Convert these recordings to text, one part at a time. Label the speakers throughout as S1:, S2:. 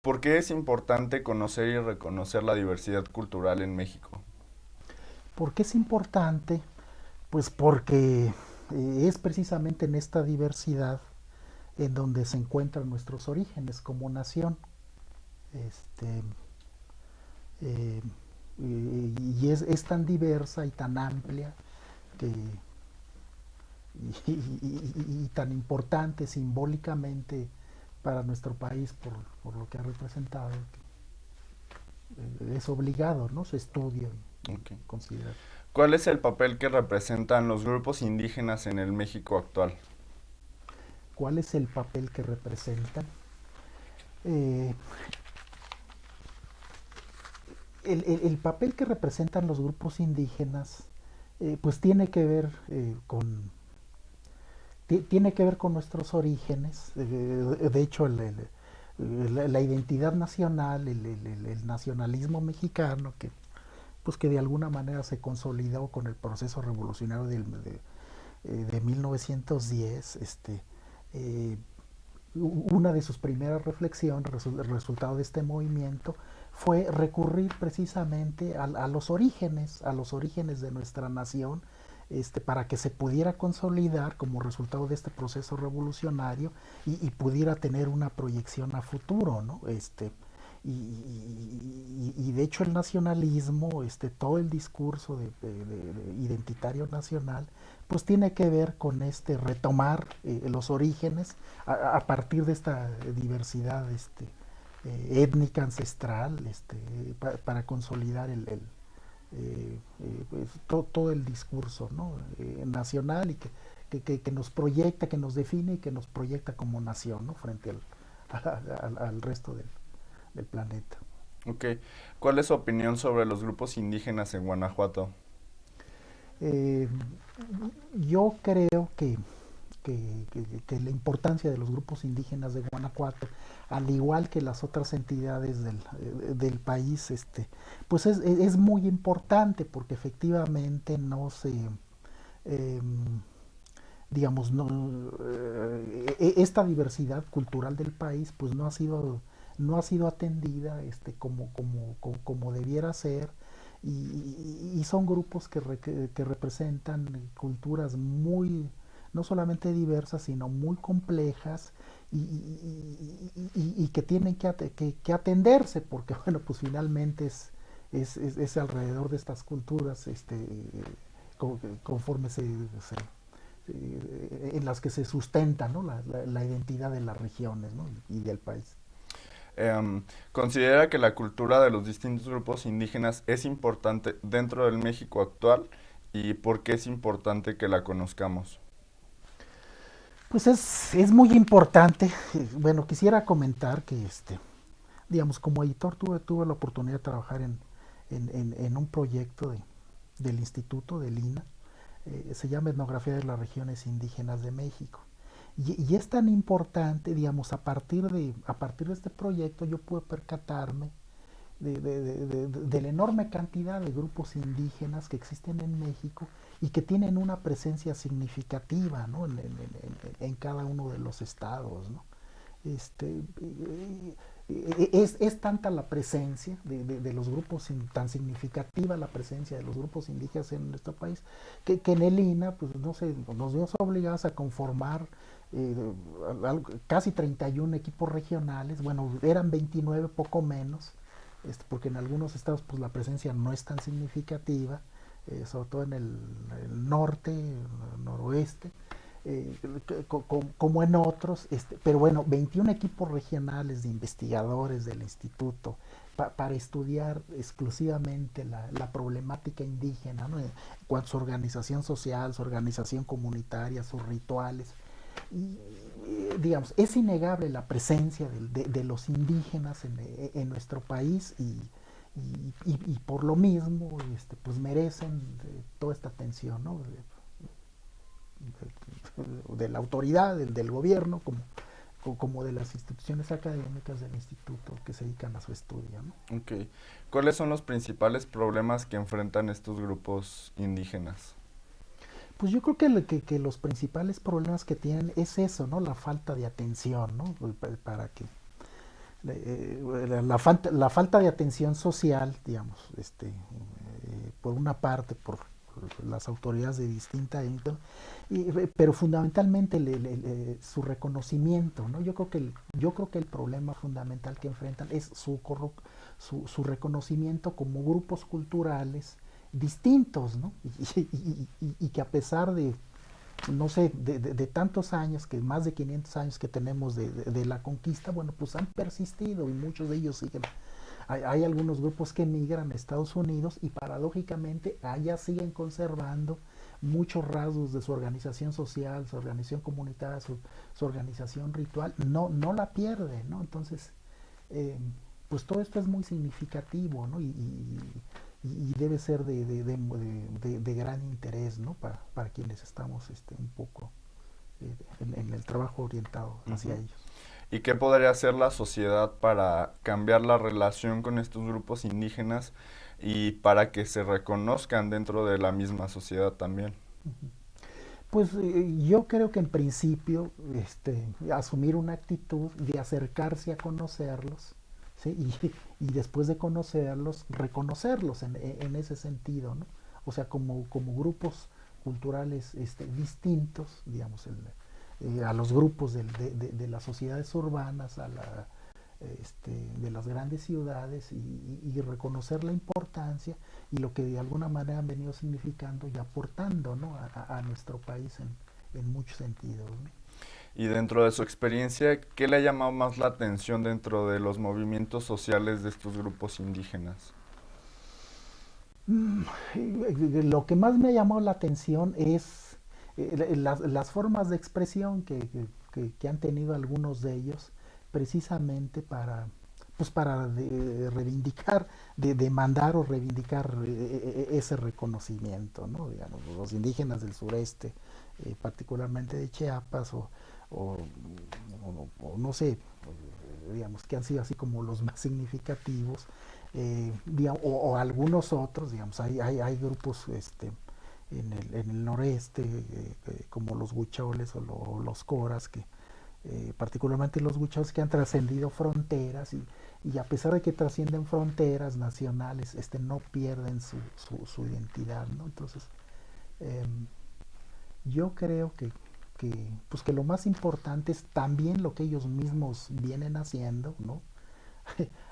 S1: ¿Por qué es importante conocer y reconocer la diversidad cultural en México?
S2: ¿Por qué es importante? Pues porque es precisamente en esta diversidad en donde se encuentran nuestros orígenes como nación. Este, eh, y es tan diversa y tan amplia que, y tan importante simbólicamente para nuestro país por lo que ha representado, que es obligado, ¿no? Su estudio y
S1: Ok.
S2: considerar.
S1: ¿Cuál es el papel que representan los grupos indígenas en el México actual?
S2: ¿Cuál es el papel que representan? Eh, el papel que representan los grupos indígenas pues tiene que ver con nuestros orígenes. De hecho, la identidad nacional, el nacionalismo mexicano, que de alguna manera se consolidó con el proceso revolucionario de 1910. Eh, una de sus primeras reflexiones, el resultado de este movimiento, fue recurrir precisamente a los orígenes de nuestra nación, para que se pudiera consolidar como resultado de este proceso revolucionario y pudiera tener una proyección a futuro, ¿no? Y de hecho el nacionalismo, todo el discurso de identitario nacional, pues tiene que ver con retomar los orígenes a partir de esta diversidad étnica ancestral, para consolidar pues, todo el discurso, ¿no? Nacional y que nos proyecta, que nos define y que nos proyecta como nación, ¿no? Frente al resto del planeta.
S1: Ok. ¿Cuál es su opinión sobre los grupos indígenas en Guanajuato?
S2: Eh, yo creo que la importancia de los grupos indígenas de Guanajuato, al igual que las otras entidades del país, pues es muy importante porque efectivamente no se, eh, digamos, no, esta diversidad cultural del país pues no ha sido atendida como debiera ser, y son grupos que representan culturas muy, no solamente diversas, sino muy complejas, y que tienen que atenderse, porque bueno, pues finalmente es alrededor de estas culturas, conforme en las que se sustenta, ¿no? La identidad de las regiones, ¿no? y del país.
S1: ¿Considera que la cultura de los distintos grupos indígenas es importante dentro del México actual y por qué es importante que la conozcamos?
S2: Pues es muy importante. Bueno, quisiera comentar que, digamos, como editor tuve la oportunidad de trabajar en un proyecto del Instituto del INA. Se llama Etnografía de las Regiones Indígenas de México. Y es tan importante, digamos, a partir de este proyecto yo pude percatarme de la enorme cantidad de grupos indígenas que existen en México y que tienen una presencia significativa, ¿no? en cada uno de los estados, ¿no? Es tanta la presencia de los grupos, tan significativa la presencia de los grupos indígenas en nuestro país, que en el INA pues, no sé, nos vimos obligados a conformar casi 31 equipos regionales. Bueno, eran 29, poco menos, porque en algunos estados pues la presencia no es tan significativa, sobre todo en el norte, el noroeste, eh, como en otros, pero bueno, 21 equipos regionales de investigadores del instituto para estudiar exclusivamente la problemática indígena, ¿no? En cuanto a su organización social, su organización comunitaria, sus rituales. Y, digamos, es innegable la presencia de los indígenas en nuestro país, y por lo mismo pues merecen toda esta atención, ¿no? de la autoridad, del gobierno, como de las instituciones académicas del instituto que se dedican a su estudio, ¿no?
S1: Ok. ¿Cuáles son los principales problemas que enfrentan estos grupos indígenas?
S2: Pues yo creo que los principales problemas que tienen es eso, ¿no? La falta de atención, ¿no? Para que la falta de atención social, digamos, por una parte, por las autoridades de distinta índole, pero fundamentalmente su reconocimiento, ¿no? Yo creo que el problema fundamental que enfrentan es su reconocimiento como grupos culturales distintos, ¿no? Y que a pesar de, no sé, de tantos años, que más de 500 años que tenemos de la conquista, bueno, pues han persistido y muchos de ellos siguen. Hay algunos grupos que emigran a Estados Unidos y paradójicamente allá siguen conservando muchos rasgos de su organización social, su organización comunitaria, su organización ritual, no la pierde, ¿no? Entonces, pues todo esto es muy significativo, ¿no? Y debe ser de gran interés, ¿no? Para quienes estamos un poco en el trabajo orientado hacia ellos.
S1: ¿Y qué podría hacer la sociedad para cambiar la relación con estos grupos indígenas y para que se reconozcan dentro de la misma sociedad también?
S2: Pues yo creo que en principio asumir una actitud de acercarse a conocerlos, ¿sí? Y después de conocerlos, reconocerlos en ese sentido, ¿no? O sea, como grupos culturales distintos, digamos, a los grupos de las sociedades urbanas, de las grandes ciudades y reconocer la importancia y lo que de alguna manera han venido significando y aportando, ¿no? a nuestro país en muchos sentidos, ¿no?
S1: Y dentro de su experiencia, ¿qué le ha llamado más la atención dentro de los movimientos sociales de estos grupos indígenas?
S2: Lo que más me ha llamado la atención es las formas de expresión que han tenido algunos de ellos precisamente para reivindicar, demandar o reivindicar ese reconocimiento, ¿no? Digamos, los indígenas del sureste, particularmente de Chiapas o no sé, digamos, que han sido así como los más significativos, digamos, o algunos otros, digamos, hay grupos en el noreste, como los huicholes o los coras, que particularmente los huicholes que han trascendido fronteras y a pesar de que trascienden fronteras nacionales, no pierden su identidad, ¿no? Entonces, yo creo pues que lo más importante es también lo que ellos mismos vienen haciendo, ¿no?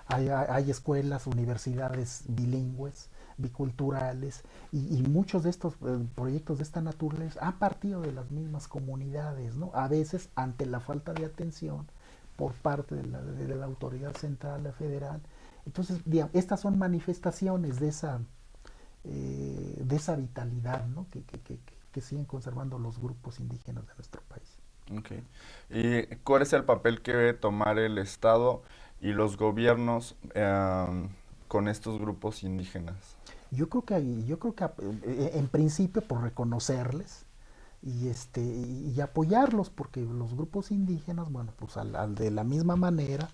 S2: Hay escuelas, universidades bilingües, biculturales, y muchos de estos proyectos de esta naturaleza han partido de las mismas comunidades, ¿no? A veces ante la falta de atención por parte de la autoridad central, la federal. Entonces, digamos, estas son manifestaciones de esa vitalidad, ¿no? Que siguen conservando los grupos indígenas de nuestro país.
S1: Okay. ¿Y cuál es el papel que debe tomar el Estado y los gobiernos con estos grupos indígenas?
S2: Yo creo que en principio por reconocerles y apoyarlos, porque los grupos indígenas, bueno, pues de la misma manera,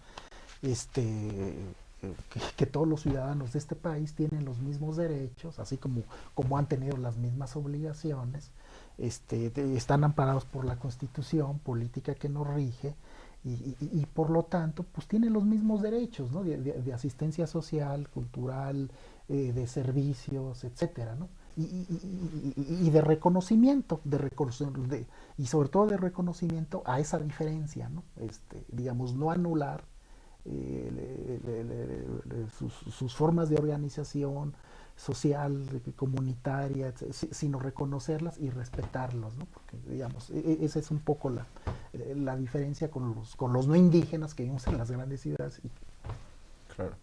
S2: que todos los ciudadanos de este país tienen los mismos derechos, así como han tenido las mismas obligaciones, están amparados por la Constitución política que nos rige y por lo tanto pues tienen los mismos derechos, ¿no? de asistencia social, cultural, de servicios, etcétera, ¿no? Y de reconocimiento, y sobre todo de reconocimiento a esa diferencia, ¿no? Digamos, no anular sus formas de organización social, comunitaria, sino reconocerlas y respetarlas, ¿no? Porque, digamos, esa es un poco la diferencia con los no indígenas que vivimos en las grandes ciudades.
S1: Claro.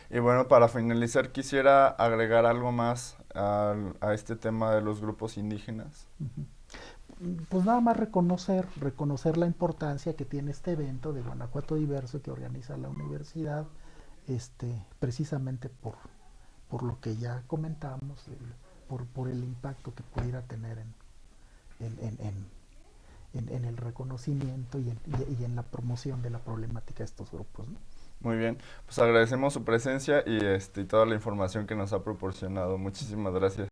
S1: Y bueno, para finalizar, quisiera agregar algo más a este tema de los grupos indígenas.
S2: Pues nada más reconocer la importancia que tiene este evento de Guanajuato Diverso que organiza la universidad, precisamente por lo que ya comentamos, por el impacto que pudiera tener en el reconocimiento y en la promoción de la problemática de estos grupos, ¿no?
S1: Muy bien, pues agradecemos su presencia y toda la información que nos ha proporcionado. Muchísimas gracias.